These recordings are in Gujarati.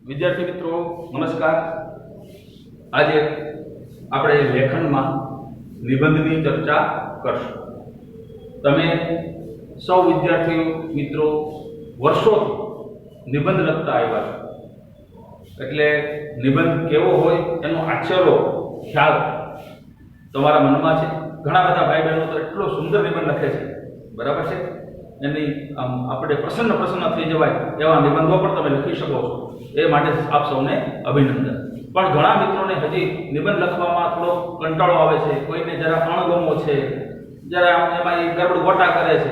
વિદ્યાર્થી મિત્રો નમસ્કાર। આજે આપણે લેખનમાં નિબંધની ચર્ચા કરશું। તમે સૌ વિદ્યાર્થી મિત્રો વર્ષોથી નિબંધ લખતા આવ્યા છો, એટલે નિબંધ કેવો હોય એનો આછેરો ખ્યાલ તમારા મનમાં છે। ઘણા બધા ભાઈ બહેનો તો એટલો સુંદર નિબંધ લખે છે, બરાબર છે। એની આપણે પ્રસન્ન થઈ જવાય એવા નિબંધો પણ તમે લખી શકો છો, એ માટે આપ સૌને અભિનંદન। પણ ઘણા મિત્રોને હજી નિબંધ લખવામાં થોડો કંટાળો આવે છે, કોઈને જરા અણગમો છે, જરા એમાં એ ગરબડ ગોટા કરે છે।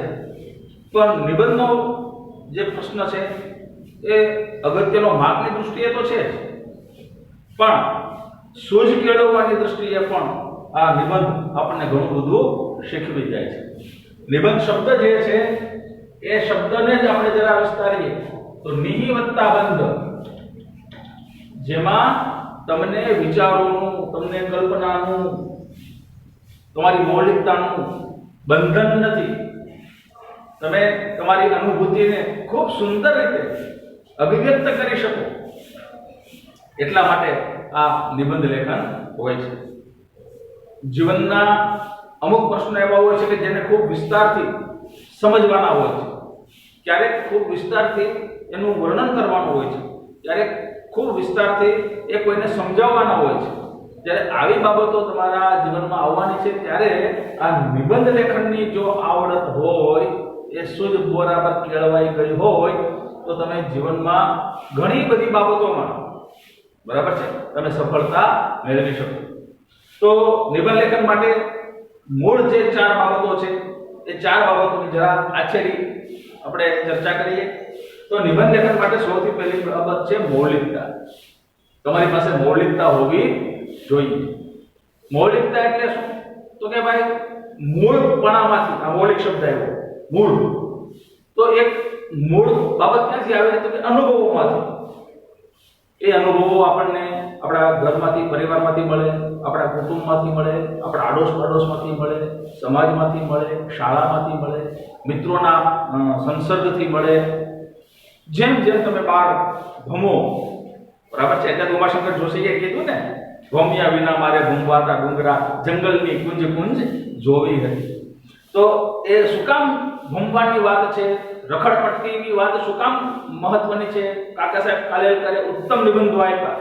પણ નિબંધનો જે પ્રશ્ન છે એ અગત્યનો માર્કની દૃષ્ટિએ તો છે જ, પણ સૂઝ કેળવવાની દૃષ્ટિએ પણ આ નિબંધ આપણને ઘણું બધું શીખવી જાય છે। નિબંધ શબ્દ જે છે એ શબ્દને જ આપણે જરા વિસ્તારીએ તો નિહિ વત્તા બંધ, જેમાં તમને વિચારોનું, તમને કલ્પનાનું, તમારી મૌલિકતાનું બંધન નથી। તમે તમારી અનુભૂતિને ખૂબ સુંદર રીતે અભિવ્યક્ત કરી શકો, એટલા માટે આ નિબંધ લેખન હોય છે। જીવનના અમુક પ્રશ્નો એવા હોય છે કે જેને ખૂબ વિસ્તારથી સમજવાના હોય છે, ક્યારેક ખૂબ વિસ્તારથી એનું વર્ણન કરવાનું હોય છે, ક્યારેક ખૂબ વિસ્તારથી એ કોઈને સમજાવવાના હોય છે। જ્યારે આવી બાબતો તમારા જીવનમાં આવવાની છે, ત્યારે આ નિબંધ લેખનની જો આવડત હોય, એ શુદ્ધ બરાબર કેળવાઈ ગઈ હોય, તો તમે જીવનમાં ઘણી બધી બાબતોમાં, બરાબર છે, તમે સફળતા મેળવી શકો। તો નિબંધ લેખન માટે મૂળ જે 4 બાબતો છે એ 4 બાબતોની જરા આછેરી આપણે ચર્ચા કરીએ। તો નિબંધ લેખન માટે સૌથી પહેલી બાબત છે મૌલિકતા। તમારી પાસે મૌલિકતા હોવી જોઈએ। મૌલિકતા એટલે શું? તો કે ભાઈ મૂળપણામાંથી આ મૌલિક શબ્દ આવ્યો, મૂળ। તો એક મૂળ બાબત ક્યાંથી આવે તો કે અનુભવોમાંથી। એ અનુભવો આપણને આપણા ઘરમાંથી, પરિવારમાંથી મળે, આપણા કુટુંબમાંથી મળે, આપણા આડોશ પાડોશમાંથી મળે, સમાજમાંથી મળે, શાળામાંથી મળે, મિત્રોના સંસર્ગથી મળે। જેમ જેમ તમે બહાર ભમો, બરાબર છે, એટલે ઉમાશંકર જોશીએ કીધું ને, ભમ્યા વિના મારે ભમવાતા ડુંગરા, જંગલની કુંજ કુંજ જોવી હતી। તો એ શું કામ ભમવાની વાત છે, રખડપટ્ટીની વાત શું કામ મહત્વની છે? કાકા સાહેબ ખાલેલકરે ઉત્તમ નિબંધો આપ્યા,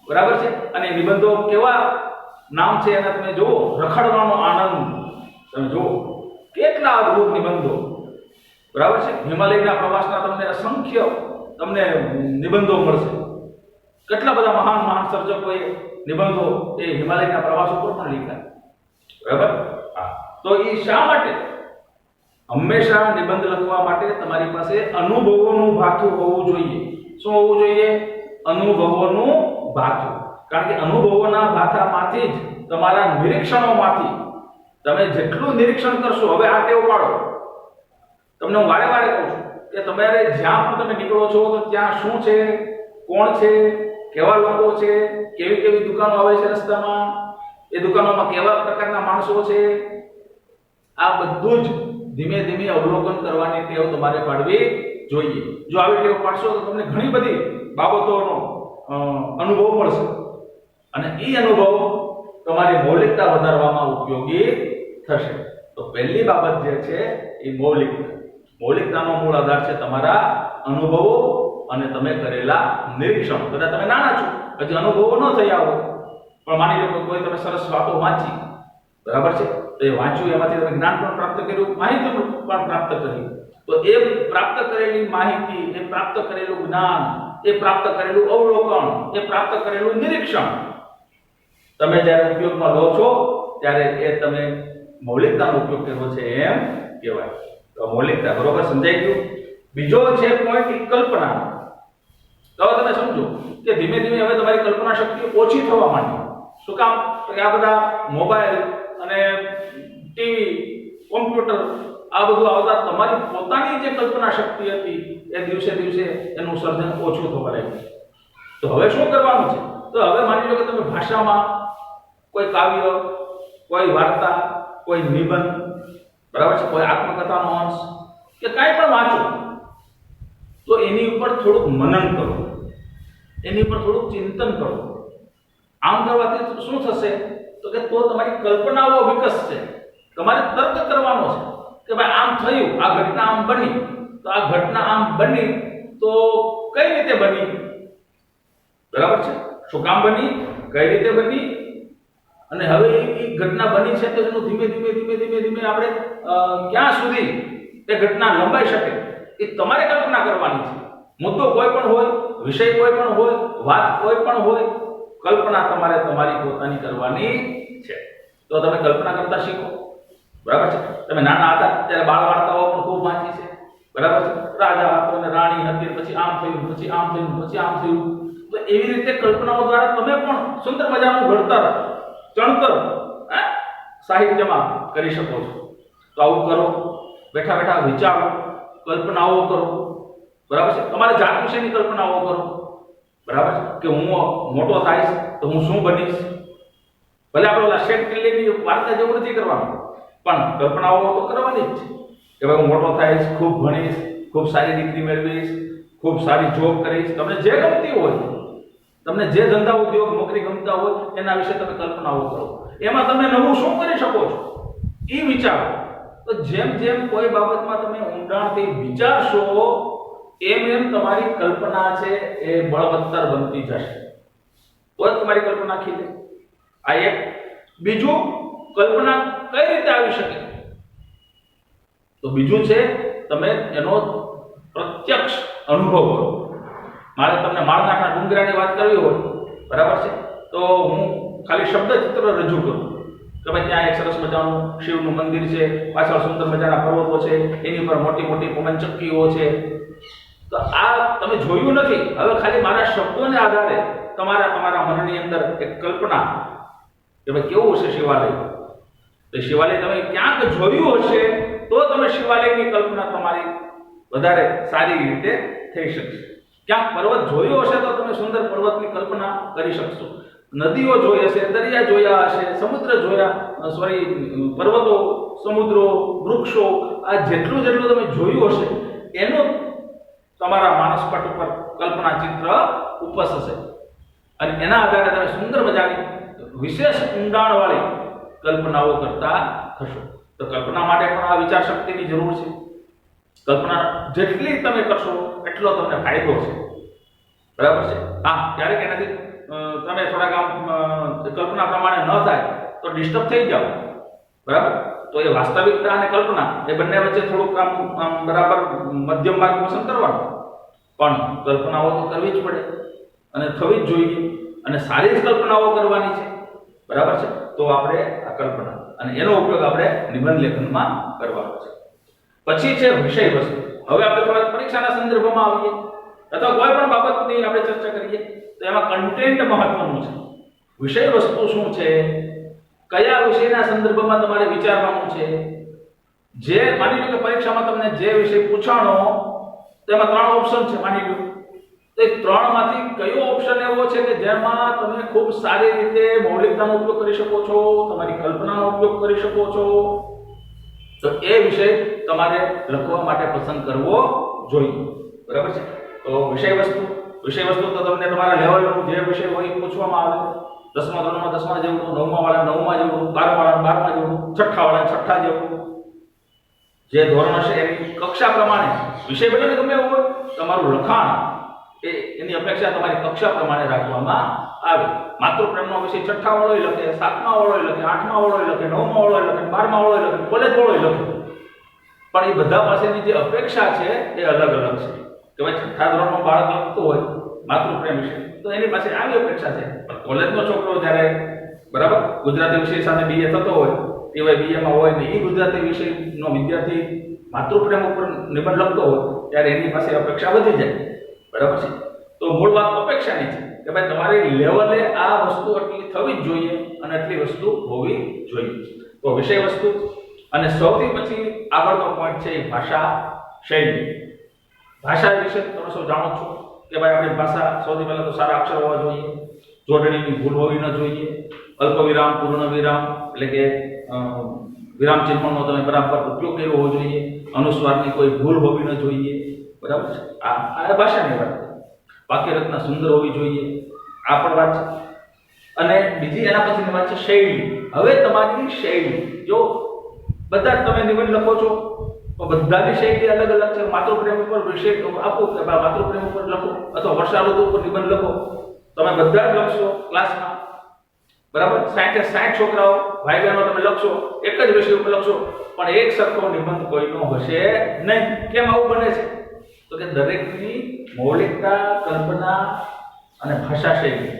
બરાબર છે। અને નિબંધો કેવા નામ છે એના તમે જુઓ, રખડવાનો આનંદ, તમે જુઓ કેટલા અદ્ભુત નિબંધો, બરાબર છે। હિમાલયના પ્રવાસના તમને અસંખ્ય તમને નિબંધો મળશે। કેટલા બધા મહાન સર્જકોએ નિબંધો એ હિમાલયના પ્રવાસ ઉપર પણ લખ્યા, બરાબર। તો એ શા માટે? હંમેશા નિબંધ લખવા માટે તમારી પાસે અનુભવોનું ભાથું હોવું જોઈએ। શું હોવું જોઈએ? અનુભવોનું ભાથું। કારણ કે અનુભવોના ભાથામાંથી જ, તમારા નિરીક્ષણોમાંથી તમે જેટલું નિરીક્ષણ કરશો, હવે આ ટેવ પાડો। તમને હું વારે વારે કહું છું કે તમારે જ્યાં પણ તમે નીકળો છો તો ત્યાં શું છે, કોણ છે, કેવા લોકો છે, કેવી કેવી દુકાનો આવે છે રસ્તામાં, એ દુકાનોમાં કેવા પ્રકારના માણસો છે, આ બધું જ ધીમે ધીમે અવલોકન કરવાની ટેવ તમારે પાડવી જોઈએ। જો આવી ટેવ પાડશો તો તમને ઘણી બધી બાબતોનો અનુભવ મળશે, અને એ અનુભવ તમારી મૌલિકતા વધારવામાં ઉપયોગી થશે। તો પહેલી બાબત જે છે એ મૌલિકતા। મૌલિકતાનો મૂળ આધાર છે તમારા અનુભવો અને તમે કરેલા નિરીક્ષણો। કદાચ તમે નાના છો, હજી અનુભવો ન થયા હોય, પણ માની લો કે કોઈ તમે સરસ વાતો વાંચી, બરાબર છે, તો એ વાંચ્યું, એમાંથી તમે જ્ઞાન પણ પ્રાપ્ત કર્યું, માહિતી પણ પ્રાપ્ત કરી। તો એ પ્રાપ્ત કરેલી માહિતી, એ પ્રાપ્ત કરેલું જ્ઞાન, એ પ્રાપ્ત કરેલું અવલોકન, એ પ્રાપ્ત કરેલું નિરીક્ષણ તમે જ્યારે ઉપયોગમાં લો છો, ત્યારે એ તમે મૌલિકતાનો ઉપયોગ કર્યો છે એમ કહેવાય। તો મૌલિકતા બરોબર સમજાઈ ગયું। બીજો છે પોઈન્ટ કલ્પના। તો તમે સમજો કે ધીમે ધીમે હવે તમારી કલ્પના શક્તિ ઓછી થવા માંડી। શું કામ? તો કે આ બધા મોબાઈલ અને ટીવી, કોમ્પ્યુટર આ બધું આવતા તમારી પોતાની જે કલ્પના શક્તિ હતી એ દિવસે દિવસે એનું સર્જન ઓછું થવા લાગ્યું। તો હવે શું કરવાનું છે? તો હવે માની લો કે તમે ભાષામાં કોઈ કાવ્ય, કોઈ વાર્તા, કોઈ નિબંધ, બરાબર છે, કોઈ આત્મકથાનો અંશ કે કાંઈ પણ વાંચો, તો એની ઉપર થોડુંક મનન કરો। એની પર થોડુંક ચિંતન કરો. આમ કરવાથી શું થશે તો કે તો તમારી કલ્પનાઓ વિકસશે. તમારે તર્ક કરવાનો છે કે ભાઈ આમ થયું, આ ઘટના આમ બની, તો આ ઘટના આમ બની તો કઈ રીતે બની, બરાબર છે, શું કામ બની, કઈ રીતે બની, અને હવે એ ઘટના બની છે તો એનું ધીમે ધીમે ધીમે ધીમે ધીમે આપણે ક્યાં સુધી એ ઘટના લંબાઈ શકે એ તમારે કલ્પના કરવાની છે. મુદ્દો કોઈ પણ હોય, વિષય કોઈ પણ હોય, વાત કોઈ પણ હોય, કલ્પના તમારે તમારી પોતાની કરવાની છે. તો તમે કલ્પના કરતા શીખો. બરાબર છે. તમે નાના હતા ત્યારે બાળ વાર્તાઓ પણ ખૂબ વાંચી છે. બરાબર છે. રાજા હતો અને રાણી હતી, પછી આમ થયું, પછી આમ થયું, પછી આમ થયું. તો એવી રીતે કલ્પનાઓ દ્વારા તમે પણ સુંદર મજાનું ઘડતર, ચણતર સાહિત્યમાં કરી શકો છો. તો આવું કરો. બેઠા બેઠા વિચારો, કલ્પનાઓ કરો. બરાબર છે. તમારા જાત વિશેની કલ્પનાઓ કરો. બરાબર છે. કે હું મોટો થાઈશ તો હું શું બનીશ. ભલે આપણે શેક્સપિયરની વાર્તા જેવું નથી કરવાનું, પણ કલ્પનાઓ તો કરવાની જ છે કે ભાઈ હું મોટો થઈશ, ખૂબ ભણીશ, ખૂબ સારી ડિગ્રી મેળવીશ, ખૂબ સારી જોબ કરીશ. તમને જે ગમતી હોય, તમને જે ધંધા ઉદ્યોગ નોકરી ગમતા હોય એના વિશે તમે કલ્પનાઓ કરો. એમાં તમે નવું શું કરી શકો છો એ વિચારો. તો જેમ જેમ કોઈ બાબતમાં તમે ઊંડાણથી વિચારશો એમ એમ તમારી કલ્પના છે એ બળવત્તર બનતી જશે. તો જ તમારી કલ્પના ખીલે. આ એક. બીજું, કલ્પના કઈ રીતે આવી શકે તો બીજું છે તમે એનો પ્રત્યક્ષ અનુભવ કરો. મારે તમને માળનાથના ડુંગરાની વાત કરવી હોય, બરાબર છે, તો હું ખાલી શબ્દ ચિત્ર રજૂ કરું કે ભાઈ ત્યાં એક સરસ મજાનું શિવનું મંદિર છે, પાછળ સુંદર મજાના પર્વતો છે, એની પર મોટી મોટી પવનચક્કીઓ છે. તો આ તમે જોયું નથી. હવે ખાલી મારા શબ્દોને આધારે તમારા મનની અંદર એક કલ્પના કે ભાઈ કેવું હશે શિવાલય. તો શિવાલય તમે ક્યાંક જોયું હશે તો તમે શિવાલયની કલ્પના તમારી વધારે સારી રીતે થઈ શકશે. ક્યાંક પર્વત જોયો હશે તો તમે સુંદર પર્વતની કલ્પના કરી શકશો. નદીઓ જોઈ હશે, દરિયા જોયા હશે, સમુદ્ર જોયા, પર્વતો, સમુદ્રો, વૃક્ષો, આ જેટલું જેટલું તમે જોયું હશે એનું તમારા માનસપટ ઉપર કલ્પના ચિત્ર ઉપસશે અને એના આધારે તમે સુંદર મજાની વિશેષ ઊંડાણવાળી કલ્પનાઓ કરતા થશો. તો કલ્પના માટે પણ આ વિચાર શક્તિની જરૂર છે. કલ્પના જેટલી તમે કરશો એટલો તમને ફાયદો છે. બરાબર છે. હા, ક્યારેક એનાથી તમે થોડાક આમ કલ્પના પ્રમાણે ન થાય તો ડિસ્ટર્બ થઈ જાઓ. બરાબર. તો એ વાસ્તવિકતા અને કલ્પના એ બંને વચ્ચે થોડુંક આમ બરાબર મધ્યમ માર્ગ પસંદ કરવાનો. પણ કલ્પનાઓ તો કરવી જ પડે અને થવી જ જોઈએ અને સારી જ કલ્પનાઓ કરવાની છે. બરાબર છે. તો આપણે આ કલ્પના અને એનો ઉપયોગ આપણે નિબંધ લેખનમાં કરવાનો છે. પછી છે વિષય વસ્તુ. હવે આપણે થોડા પરીક્ષાના સંદર્ભમાં આવીએ અથવા કોઈ પણ બાબતની આપણે ચર્ચા કરીએ તો એમાં કન્ટેન્ટ મહત્વનું છે. વિષય વસ્તુ શું છે, કયા વિષયના સંદર્ભમાં તમારે વિચારવાનું છે. જે માની લો કે પરીક્ષામાં તમને જે વિષય પૂછાણો તેમાં 3 ઓપ્શન છે માની લો, તો એ 3 માંથી કયો ઓપ્શન એવો છે કે જેમાં તમે ખૂબ સારી રીતે મૌલિકતાનો ઉપયોગ કરી શકો છો, તમારી કલ્પનાનો ઉપયોગ કરી શકો છો, તો એ વિષય તમારે લખવા માટે પસંદ કરવો જોઈએ. બરાબર છે. તો વિષય વસ્તુ તો તમને તમારા લેવલનું જે વિષય હોય પૂછવામાં આવે. 10મા ધોરણમાં 10મા જેવું, 9મા વાળા 9મા જેવું, 12મા વાળા 12મા જેવું, 6ઠ્ઠા વાળા 6ઠ્ઠા જેવું, જે ધોરણ હશે એની કક્ષા પ્રમાણે વિષય ભલે ગમે એવો હોય, તમારું લખાણ એની અપેક્ષા તમારી કક્ષા પ્રમાણે રાખવામાં આવે. માતૃપ્રેમનો વિષય 6ઠ્ઠા વાળો લખે, 7મા વાળો લખે, 8મા વાળો લખે, 9મા વાળો લખે, 12મા વાળો લખે, કોલેજ વાળો લખે. પણ એ બધા પાસેની જે અપેક્ષા છે એ અલગ અલગ છે. કે ભાઈ 6ઠ્ઠા ધોરણનો બાળક લખતો હોય માતૃપ્રેમ વિશે તો એની પાસે આવી અપેક્ષા છે. પણ કોલેજનો છોકરો જ્યારે બરાબર ગુજરાતી વિષય સાથે બીએ થતો હોય, એ બીએમાં હોય ને એ ગુજરાતી વિષયનો વિદ્યાર્થી માતૃપ્રેમ ઉપર નિબંધ લખતો હોય ત્યારે એની પાસે અપેક્ષા વધી જાય. બરાબર છે. તો મૂળ વાત અપેક્ષાની છે કે ભાઈ તમારી લેવલે આ વસ્તુ એટલી થવી જ જોઈએ અને એટલી વસ્તુ હોવી જોઈએ. તો વિષય વસ્તુ અને સૌથી પછી આગળનો પોઈન્ટ છે ભાષા શૈલી. ભાષા વિશે તમે સૌ જાણો છો કે ભાઈ આપણી ભાષા સૌથી પહેલા તો સારા અક્ષર હોવા જોઈએ, જોડણીની ભૂલ હોવી ન જોઈએ, અલ્પ વિરામ, પૂર્ણ વિરામ એટલે કે વિરામ ચિહ્નનો તમે બરાબર ઉપયોગ કર્યો હોવો જોઈએ, અનુસ્વારની કોઈ ભૂલ હોવી ન જોઈએ. બરાબર છે. આ ભાષાની વાત. વાક્ય રચના સુંદર હોવી જોઈએ, આ પણ વાત છે. અને બીજી એના પછીની વાત છે શૈલી. હવે તમારી શૈલી, જો બધા જ તમે નિબંધ લખો છો તો બધાની શૈલી અલગ અલગ છે. માતૃપ્રેમ ઉપર વિષય આપો કે માતૃપ્રેમ ઉપર લખો, અથવા વર્ષાઋતુ ઉપર નિબંધ લખો, તમે બધા જ લખશો ક્લાસમાં, બરાબર. 60 છોકરાઓ ભાઈ બહેનો તમે લખશો, એક જ વિષય ઉપર લખશો, પણ એક સરખો નિબંધ કોઈનો હશે નહીં. કેમ આવું બને છે? તો કે દરેકની મૌલિકતા, કલ્પના અને ભાષા શૈલી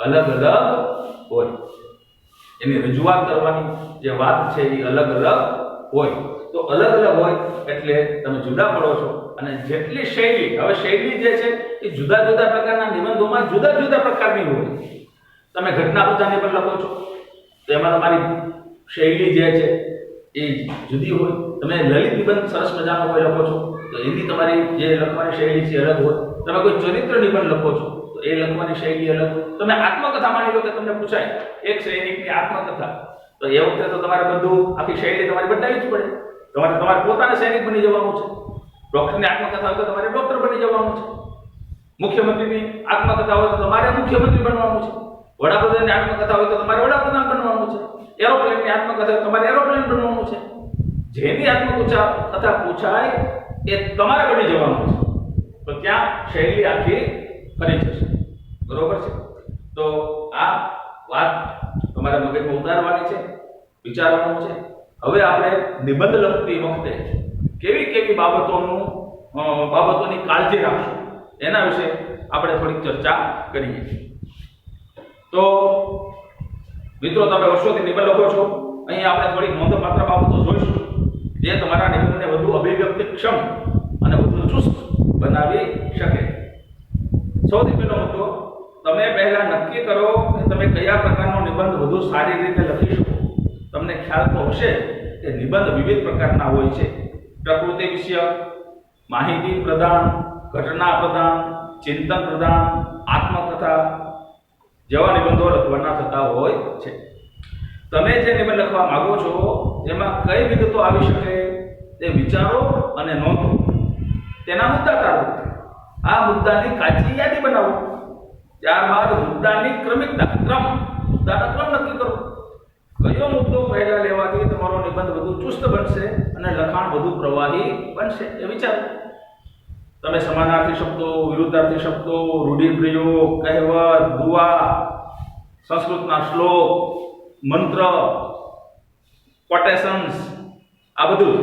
અલગ અલગ હોય. એની રજૂઆત કરવાની જે વાત છે એ અલગ અલગ હોય. તો અલગ અલગ હોય એટલે તમે જુદા પડો છો. અને જેટલી શૈલી, હવે શૈલી જે છે એ જુદા જુદા પ્રકારના નિબંધોમાં જુદા જુદા પ્રકારની હોય. તમે ઘટના પ્રધાન નિબંધ લખો છો તો એમાં તમારી શૈલી જે છે એ જુદી હોય. તમે લલિત નિબંધ સરસ મજાનો કોઈ લખો છો તો એની તમારી જે લખવાની શૈલી છે અલગ હોય. તમે કોઈ ચરિત્ર નિબંધ લખો છો તો એ લખવાની શૈલી અલગ હોય. તમે આત્મકથા માની લો કે તમને પૂછાય એક સૈનિકની આત્મકથા, તો એ વખતે તો તમારે બધું આખી શૈલી તમારી બદલાવી જ પડે. તમારે પોતાના સૈનિક બની જવાનું છે. ડોક્ટરની આત્મકથા હોય તો તમારે ડોક્ટર બની જવાનું છે. મુખ્યમંત્રીની આત્મકથા હોય તો તમારે મુખ્યમંત્રી બનવાનું છે. વડાપ્રધાનની આત્મકથા હોય તો તમારે વડાપ્રધાન બનવાનું છે. એરોપ્લેનની આત્મકથા હોય તો તમારે એરોપ્લેન બનવાનું છે. જેની આત્મકથા પૂછાય એ તમારે બની જવાનું છે. તો ત્યાં શૈલી આખી ફરી જશે. બરોબર છે? તો આ વાત તમારા મગજમાં ઉતારવાની છે, વિચારવાનું છે. હવે આપણે નિબંધ લખતી વખતે કેવી બાબતોની કાળજી રાખશું એના વિશે આપણે થોડીક ચર્ચા કરીએ. તો મિત્રો, તમે વર્ષોથી નિબંધ લખો છો. અહીં આપણે થોડીક નોંધપાત્ર બાબતો જોઈશું જે તમારા નિબંધને વધુ અભિવ્યક્તિક્ષમ અને વધુ ચુસ્ત બનાવી શકે. સૌથી પહેલો મુદ્દો, તમે પહેલા નક્કી કરો કે તમે કયા પ્રકારનો નિબંધ વધુ સારી રીતે લખી શકો. તમને ખ્યાલ તો હશે કે નિબંધ વિવિધ પ્રકારના હોય છે. પ્રકૃતિ વિષયક, માહિતી પ્રદાન, ઘટના પ્રદાન, ચિંતન પ્રદાન, આત્મકથા જેવા નિબંધો લખવાના થતા હોય છે. તમે જે નિબંધ લખવા માંગો છો તેમાં કઈ વિગતો આવી શકે તે વિચારો અને નોંધો. તેના મુદ્દા તારો. આ મુદ્દાની કાચી યાદી બનાવો. ત્યારબાદ મુદ્દાની મુદ્દાનો ક્રમ નક્કી કરો. કયો મુદ્દો પહેલા લેવાથી તમારો નિબંધ વધુ ચુસ્ત બનશે અને લખાણ વધુ પ્રવાહી બનશે એ વિચારો. તમે સમાનાર્થી શબ્દો, વિરુદ્ધાર્થી શબ્દો, રૂઢિપ્રયોગ, કહેવત, દુઆ, સંસ્કૃતના શ્લોક, મંત્ર, કોટેશન્સ, આ બધું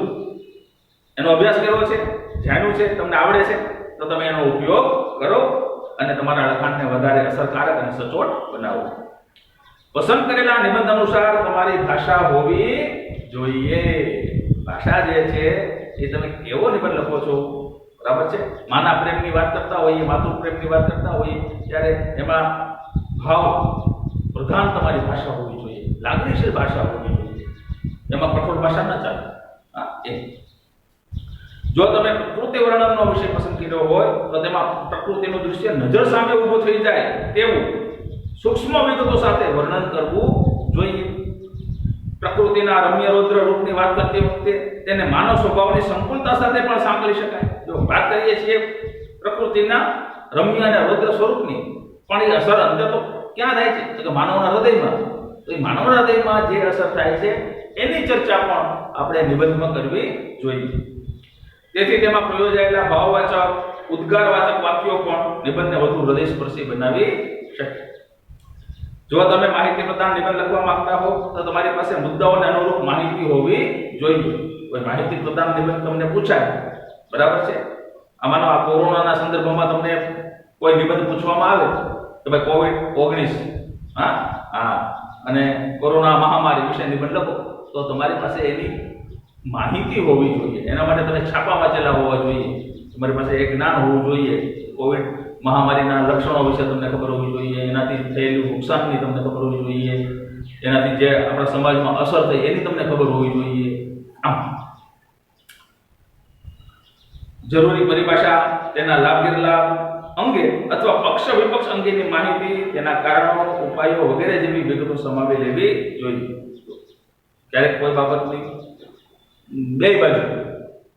એનો અભ્યાસ કર્યો છે, જાણ્યું છે, તમને આવડે છે, તો તમે એનો ઉપયોગ કરો અને તમારા લખાણને વધારે અસરકારક અને સચોટ બનાવો. પસંદ કરેલા નિબંધ અનુસાર તમારી ભાષા હોવી જોઈએ. ભાષા જે છે એ તમે કેવો નિબંધ લખો છો, બરાબર છે? માના પ્રેમની વાત કરતા હોઈએ, માતૃ પ્રેમની વાત કરતા હોઈએ ત્યારે એમાં ભાવ પ્રધાન તમારી ભાષા હોવી જોઈએ, લાગણીશીલ ભાષા હોવી જોઈએ. એમાં કઠોર ભાષા ન ચાલે. જો તમે પ્રકૃતિ વર્ણનનો વિષય પસંદ કર્યો હોય તો તેમાં પ્રકૃતિનું દૃશ્ય નજર સામે ઊભું થઈ જાય તેવું સૂક્ષ્મ વિગતો સાથે વર્ણન કરવું જોઈએ. પ્રકૃતિના રમ્ય રૌદ્ર રૂપની વાત કરતી વખતે તેને માનવ સ્વભાવની સંકુલતા સાથે પણ સાંકળી શકાય. જો વાત કરીએ છીએ પ્રકૃતિના રમ્ય અને રૌદ્ર સ્વરૂપની, પણ એ અસર અંદર તો ક્યાં થાય છે? તો કે માનવના હૃદયમાં. તો એ માનવના હૃદયમાં જે અસર થાય છે એની ચર્ચા પણ આપણે નિબંધમાં કરવી જોઈએ. તેથી તેમાં પ્રયોજાયેલા ભાવવાચક, ઉદ્ગારવાચક વાક્યો પણ નિબંધને વધુ હૃદયસ્પર્શી બનાવી શકે. જો તમે માહિતી પ્રધાન નિબંધ લખવા માંગતા હો તો તમારી પાસે મુદ્દાઓને અનુરૂપ માહિતી હોવી જોઈએ. કોઈ માહિતી પ્રધાન નિબંધ તમને પૂછાય, બરાબર છે? આમાંનો આ કોરોનાના સંદર્ભમાં તમને કોઈ નિબંધ પૂછવામાં આવે તો ભાઈ COVID-19 અને કોરોના મહામારી વિશે નિબંધ લખો, તો તમારી પાસે એની માહિતી હોવી જોઈએ. એના માટે તમે છાપા વાંચેલા હોવા જોઈએ. તમારી પાસે એક જ્ઞાન હોવું જોઈએ. કોવિડ મહામારીના લક્ષણો વિશે તમને ખબર હોવી જોઈએ. એનાથી થયેલું નુકસાનની તમને ખબર હોવી જોઈએ. એનાથી જે આપણા સમાજમાં અસર થઈ એની તમને ખબર હોવી જોઈએ. જરૂરી પરિભાષા, તેના લાભ ગેરલાભ અંગે અથવા પક્ષ વિપક્ષ અંગેની માહિતી, તેના કારણો, ઉપાયો વગેરે જેવી વિગતો સમાવી લેવી જોઈએ. ક્યારેક કોઈ બાબતની બે બાજુ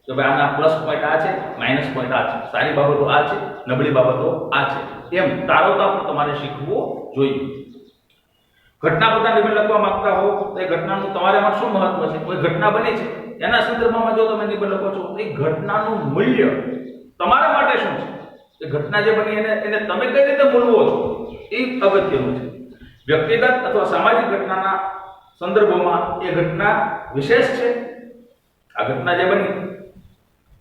તો ભાઈ આના પ્લસ પોઈન્ટ આ છે, માઇનસ પોઈન્ટ આ છે, સારી બાબતો આ છે, નબળી બાબતો આ છે, એમ તારવતા પણ તમારે શીખવું જોઈએ. ઘટના બધા નિબંધ લખવા માંગતા હો તો એ ઘટનાનું તમારામાં શું મહત્વ છે? કોઈ ઘટના બની છે એના સંદર્ભમાં જો તમે નિબંધ લખો છો તો એ ઘટનાનું મૂલ્ય તમારા માટે શું છે? એ ઘટના જે બની એને તમે કઈ રીતે મૂલવો છો એ અગત્યનું છે. વ્યક્તિગત અથવા સામાજિક ઘટનાના સંદર્ભમાં એ ઘટના વિશેષ છે. આ ઘટના જે બની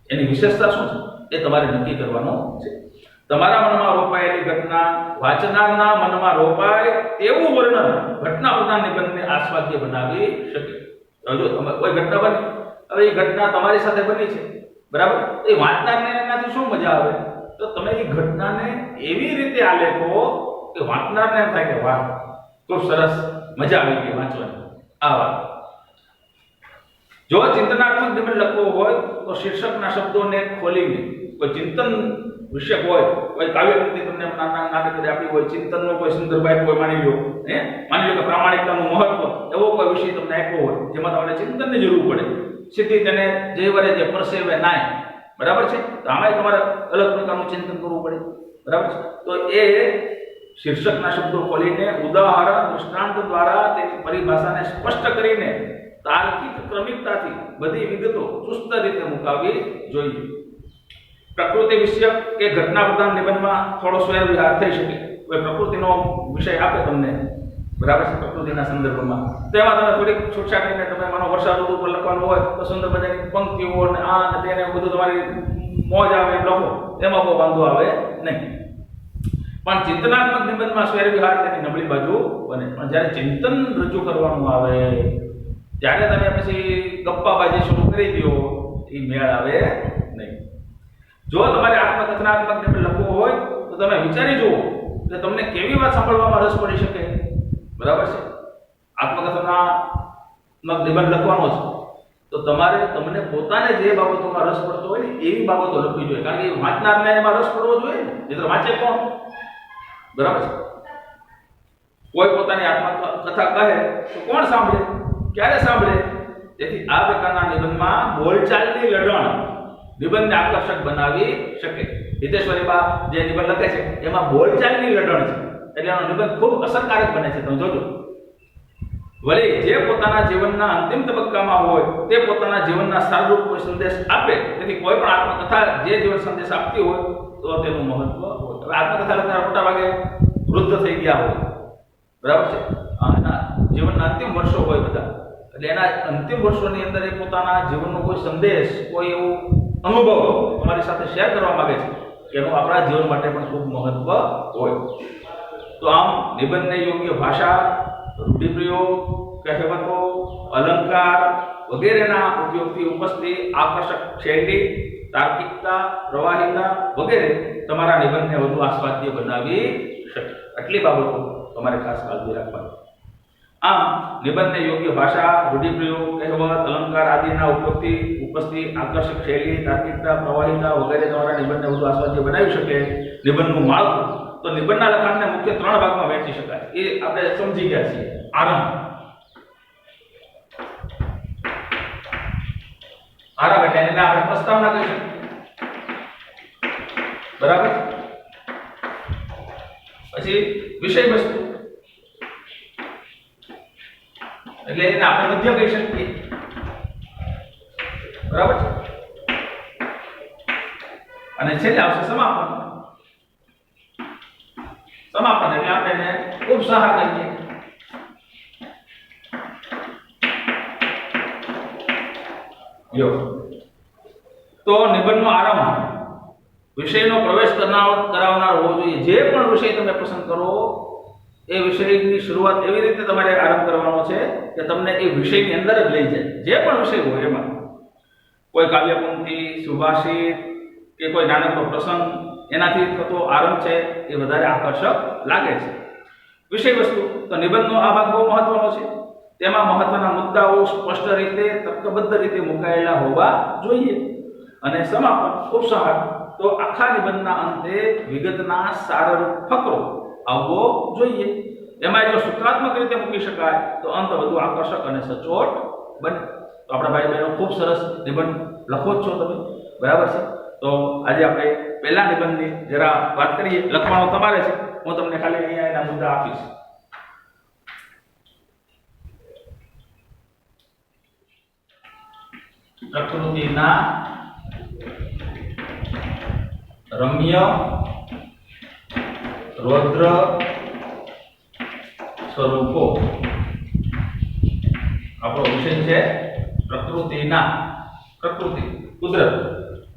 એની વિશેષતા શું છે એ તમારે નક્કી કરવાનું છે. તમારા મનમાં રોપાયેલી ઘટના વાંચનારના મનમાં રોપાય એવું વર્ણન ઘટના પ્રધાન નિબંધને આસ્વાદ્ય બનાવી શકે. જો કોઈ ઘટના બની, હવે એ ઘટના તમારી સાથે બની છે, બરાબર, એ વાંચનારને એનાથી શું મજા આવે? તો તમે એ ઘટનાને એવી રીતે આલેખો કે વાંચનારને એમ થાય કે વાહ, ખૂબ સરસ, મજા આવી ગઈ વાંચવાની. આ વાત. જો ચિંતનાત્મક નિબંધ લખવો હોય તો શીર્ષકના શબ્દોને ખોલીને કોઈ ચિંતન વિષય હોય, કોઈ કાવ્ય કૃતિ તમને નાટક આપી હોય, ચિંતનનો કોઈ સંદર્ભ આપ્યો હોય, માની લો કે પ્રામાણિકતાનું મહત્વ, એવો કોઈ વિષય તમને આપ્યો હોય જેમાં તમારે ચિંતનની જરૂર પડે, સીધી તેને જે વરે જે પરસેવે નાય, બરાબર છે, તો આમાં તમારે અલગ પ્રકારનું ચિંતન કરવું પડે, બરાબર છે. તો એ શીર્ષકના શબ્દો ખોલીને ઉદાહરણ દૃષ્ટાંત દ્વારા તેની પરિભાષાને સ્પષ્ટ કરીને તાર્કિક ક્રમિકતાથી બધી વિગતો ચુસ્ત રીતે મુકાવવી જોઈએ. પ્રકૃતિ વિષયક કે ઘટના પ્રધાન નિબંધમાં થોડો સ્વયં વિહાર થઈ શકે. કોઈ પ્રકૃતિનો વિષય આપે તમને, બરાબર છે, પ્રકૃતિના સંદર્ભમાં, તો એમાં તમે થોડીક છૂટછાટ કરીને તમે માનો વરસાદ ઋતુ પર લખવાનું હોય તો સુંદર મજાની પંક્તિઓ અને આ અને તેને બધું તમારી મોજ આવે એમ લખો, એમાં બહુ વાંધો આવે નહીં. પણ ચિંતનાત્મક નિબંધમાં સ્વયં વિહાર તેની નબળી બાજુ બને. પણ જ્યારે ચિંતન રજૂ કરવાનું આવે ત્યારે તમે પછી ગપ્પાબાજી શરૂ કરી દો, એ મેળ આવે નહીં. જો તમારે આત્મકથનાત્મક નિબંધ લખવો હોય તો તમે વિચારી જુઓ કે તમને કેવી વાત સાંભળવામાં રસ પડી શકે, બરાબર છે. આત્મકથનાત્મક નિબંધ લખવાનો છે તો તમારે તમને પોતાને જે બાબતોમાં રસ પડતો હોય ને એવી બાબતો લખવી જોઈએ, કારણ કે વાંચનારને એમાં રસ પડવો જોઈએ ને, નહીંતર વાંચે કોણ? બરાબર છે. કોઈ પોતાની આત્મકથા કહે તો કોણ સાંભળે, ક્યારે સાંભળે? તેથી આ પ્રકારના નિબંધમાં બોલચાલની લડણ નિબંધને આકર્ષક બનાવી શકે. હિતેશ્વરી બા જે નિબંધ લખે છે એમાં બોલચાલની લડણ છે, એટલે એનો નિબંધ ખૂબ અસરકારક બને છે. તમે જોજો, વળી જે પોતાના જીવનના અંતિમ તબક્કામાં હોય તે પોતાના જીવનના સારરૂપ કોઈ સંદેશ આપે. તેથી કોઈ પણ આત્મકથા જે જીવન સંદેશ આપતી હોય તો તેનું મહત્વ હોય. હવે આત્મકથા લખનાર મોટા ભાગે વૃદ્ધ થઈ ગયા હોય, બરાબર છે, એના જીવનના અંતિમ વર્ષો હોય બધા, એટલે એના અંતિમ વર્ષોની અંદર એ પોતાના જીવનનો કોઈ સંદેશ, કોઈ એવું અનુભવ તમારી સાથે શેર કરવા માંગે છે, એનું આપણા જીવન માટે પણ ખૂબ મહત્વ હોય. તો આમ નિબંધને યોગ્ય ભાષા, રૂઢિપ્રયોગ, કહેવતો, અલંકાર વગેરેના ઉપયોગથી ઉપજતી આકર્ષક શૈલી, તાર્કિકતા, પ્રવાહિતા વગેરે તમારા નિબંધને વધુ આસ્વાદ્ય બનાવી શકે. આટલી બાબતો તમારે ખાસ કાળજી રાખવાની. આમ નિબંધને યોગ્ય ભાષા, રૂઢિપ્રયોગ, કહેવત, અલંકાર આદિના ઉપયોગથી ઉપજતી આકર્ષક શૈલી, તાર્કિકતા, પ્રવાહિતા વગેરે તમારા નિબંધને વધુ આસ્વાદ્ય બનાવી શકે. નિબંધનું માળખું તો નિબંધના લખાણને મુખ્ય 3 ભાગમાં વહેંચી શકાય, એ આપણે સમજી ગયા છીએ. આરંભ એટલે એને આપણે પ્રસ્તાવના કહીશું, બરાબર. પછી વિષય વસ્તુ એટલે એને આપણે મધ્ય કહી શકીએ, બરાબર છે. અને છેલ્લે આવશે સમાપન. સમાપન એટલે આપણે એને ઉપસાહર કહીએ. તો નિબંધનો આરંભ વિષયનો પ્રવેશ કરાવનાર હોવો જોઈએ. જે પણ વિષય તમે પસંદ કરો એ વિષયની શરૂઆત એવી રીતે તમારે આરંભ કરવાનો છે કે તમને એ વિષયની અંદર જ લઈ જાય. જે પણ વિષય હોય એમાં કોઈ કાવ્યપંક્તિ, સુભાષિત કે કોઈ નાનકડો પ્રસંગ, એનાથી થતો આરંભ છે એ વધારે આકર્ષક લાગે છે. વિષય વસ્તુ તો નિબંધનો આ ભાગ બહુ મહત્વનો છે. તેમાં મહત્વના મુદ્દાઓ સ્પષ્ટ રીતે, તર્કબદ્ધ રીતે મુકાયેલા હોવા જોઈએ. અને સમાપન, ઉપસંહાર તો આખા નિબંધના અંતે વિગતના સારરૂપ ફકરો આવવો જોઈએ. એમાં જો સૂત્રાત્મક રીતે મૂકી શકાય તો અંત વધુ આકર્ષક અને સચોટ બને. તો આપણા ભાઈ બહેનો ખૂબ સરસ નિબંધ લખો જ છો તમે, બરાબર છે? તો આજે આપણે પહેલા નિબંધની જરા વાત કરીએ. લખવાનું તમારે છે, હું તમને ખાલી અહીંયા એના મુદ્દા આપીશ. પ્રકૃતિના રમ્ય રૌદ્ર સ્વરૂપો. આપણો વિષય છે પ્રકૃતિના, પ્રકૃતિ કુદરત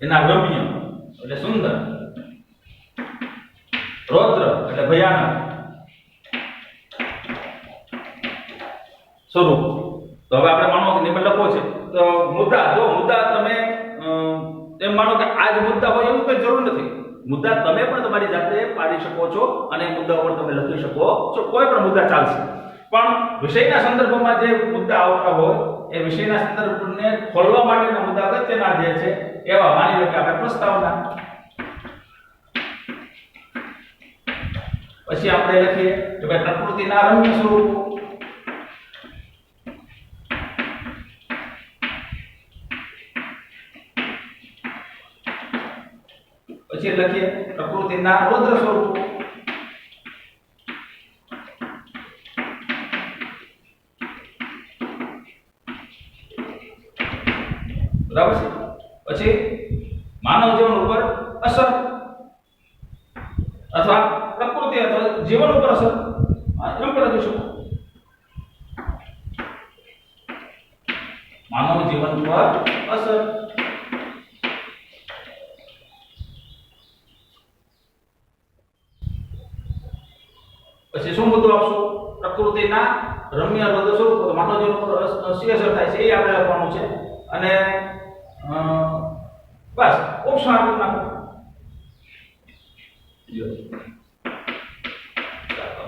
એના રમ્ય એટલે સુંદર, રૌદ્ર એટલે ભયાનક સ્વરૂપ. તો હવે આપણે માનો કે નિબંધ લખવો છે, તો મુદ્દા તમે એમ માનો કે આ જ મુદ્દા હોય એવું કઈ જરૂર નથી. મુદ્દા તમે પણ તમારી જાતે પાડી શકો છો અને મુદ્દા પર તમે લખી શકો છો. કોઈ પણ મુદ્દા ચાલશે, પણ વિષયના સંદર્ભમાં જે મુદ્દા આવતા હોય એ વિષયના સંદર્ભને ખોલવા માટેના મુદ્દા અગત્યના જે છે એવા માની લો કે આપણે પ્રસ્તાવના. પછી આપણે લખીએ કે ભાઈ પ્રકૃતિના રમ્ય સ્વરૂપો. પછી લખીએ પ્રકૃતિના રૌદ્ર સ્વરૂપો. બરાબર છે? પછી માનવ જીવન ઉપર અસર અથવા પ્રકૃતિ અથવા જીવન ઉપર અસર એમ પણ લખી શકો. માનવ જીવન પર અસર. પછી શું મુદ્દો આપશો? પ્રકૃતિના રમ્ય રૌદ્ર સ્વરૂપો. તો માનવ જીવન પર શી અસર થાય છે એ આપણે લખવાનું છે. અને બસ ઓપ્શન આપી નાખો.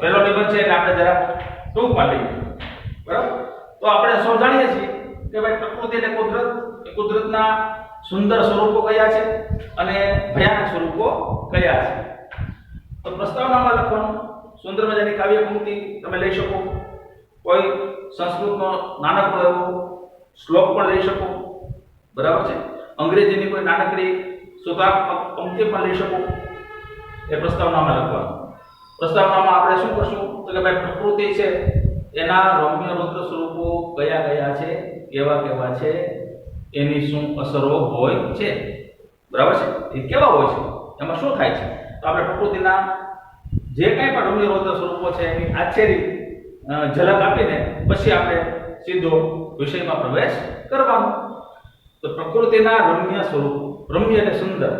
પહેલો નિબંધ છે એટલે આપણે જરા ટૂંકમાં લઈએ, બરાબર? તો આપણે સૌ જાણીએ છીએ કે ભાઈ પ્રકૃતિ એટલે કુદરત, કુદરતના સુંદર સ્વરૂપો કયા છે અને ભયાનક સ્વરૂપો કયા છે. તો પ્રસ્તાવનામાં લખવાનું સુંદર મજાની કાવ્ય પંક્તિ તમે લઈ શકો. કોઈ સંસ્કૃતનો નાનકડો એવો શ્લોક પણ લઈ શકો, બરાબર છે? અંગ્રેજીની કોઈ નાનકડી સુતાત્મક પંક્તિ પણ લઈ શકો. એ પ્રસ્તાવનામાં લખવાનું. પ્રસ્તાવનામાં આપણે શું કરશું તો કે ભાઈ પ્રકૃતિ છે એના રમ્ય રૌદ્ર સ્વરૂપો કયા કયા છે, કેવા કેવા છે, એની શું અસરો હોય છે, બરાબર છે? એ કેવા હોય છે, એમાં શું થાય છે. તો આપણે પ્રકૃતિના જે કંઈ પણ રમ્ય રૌદ્ર સ્વરૂપો છે એની આછેરી ઝલક આપીને પછી આપણે સીધો વિષયમાં પ્રવેશ કરવાનો. તો પ્રકૃતિના રમ્ય સ્વરૂપો. રમ્ય એટલે સુંદર.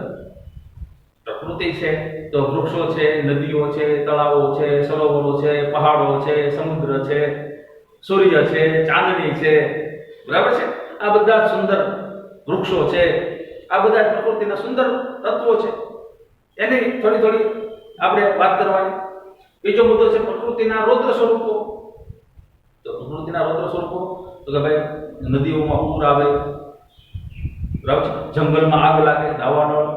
પ્રકૃતિ છે તો વૃક્ષો છે, નદીઓ છે, તળાવો છે, સરોવરો છે, પહાડો છે, સમુદ્ર છે, સૂર્ય છે, ચાંદની છે, બરાબર છે? આ બધા સુંદર વૃક્ષો છે, આ બધા પ્રકૃતિના સુંદર તત્વો છે. એની થોડી થોડી આપણે વાત કરવાની. બીજો મુદ્દો છે પ્રકૃતિના રૌદ્ર સ્વરૂપો. તો પ્રકૃતિના રૌદ્ર સ્વરૂપો તો કે ભાઈ નદીઓમાં પૂર આવે, બરાબર છે? જંગલમાં આગ લાગે, દાવાનળ,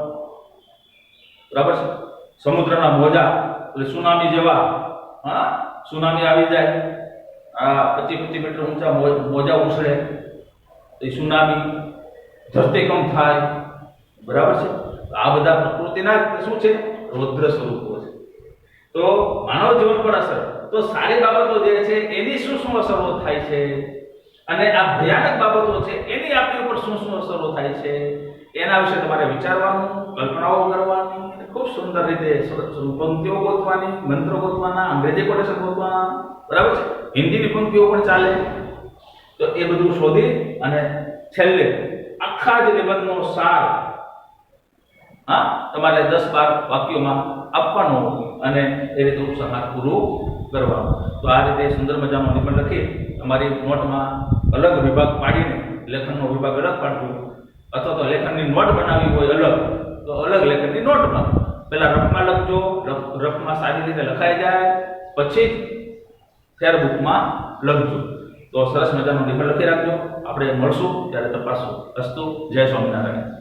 બરાબર છે? સમુદ્રના મોજા એટલે સુનામી જેવા, સુનામી આવી જાય, 25 મીટર ઊંચા મોજા ઉછળે, એ સુનામી, ધરતીકંપ થાય, બરાબર છે? આ બધા પ્રકૃતિના શું છે? રૌદ્ર સ્વરૂપો છે. તો માનવ જીવન પર અસર, તો સારી બાબતો જે છે એની શું શું અસરો થાય છે અને આ ભયાનક બાબતો છે એની આપણી ઉપર શું શું અસરો થાય છે એના વિશે તમારે વિચારવાનું, કલ્પનાઓ કરવાની, ખૂબ સુંદર રીતે પંક્તિઓ ગોતવાની, મંત્રો ગોતવાના, અંગ્રેજી કોટેશન ગોતવાના, બરાબર છે? હિન્દીની પંક્તિઓ પણ ચાલે. તો એ બધું શોધી અને છેલ્લે આખા જ નિબંધનો સાર તમારે 10-12 વાક્યોમાં આપવાનો અને એ રીતે ઉપસંહાર પૂરું કરવાનો. તો આ રીતે સુંદર મજાનો નિબંધ લખી તમારી નોટમાં અલગ વિભાગ પાડીને, લેખનનો વિભાગ અલગ પાડવો, અથવા તો લેખનની નોટ બનાવી હોય અલગ તો અલગ લેખનની નોટમાં પહેલા રફમાં લખજો. રફમાં સારી રીતે લખાઈ જાય પછી ફેર બુકમાં લખજો. તો સરસ મજાનો નિબંધ લખી રાખજો. આપણે મળશું ત્યારે તપાસશું. અસ્તુ. જય સ્વામિનારાયણ.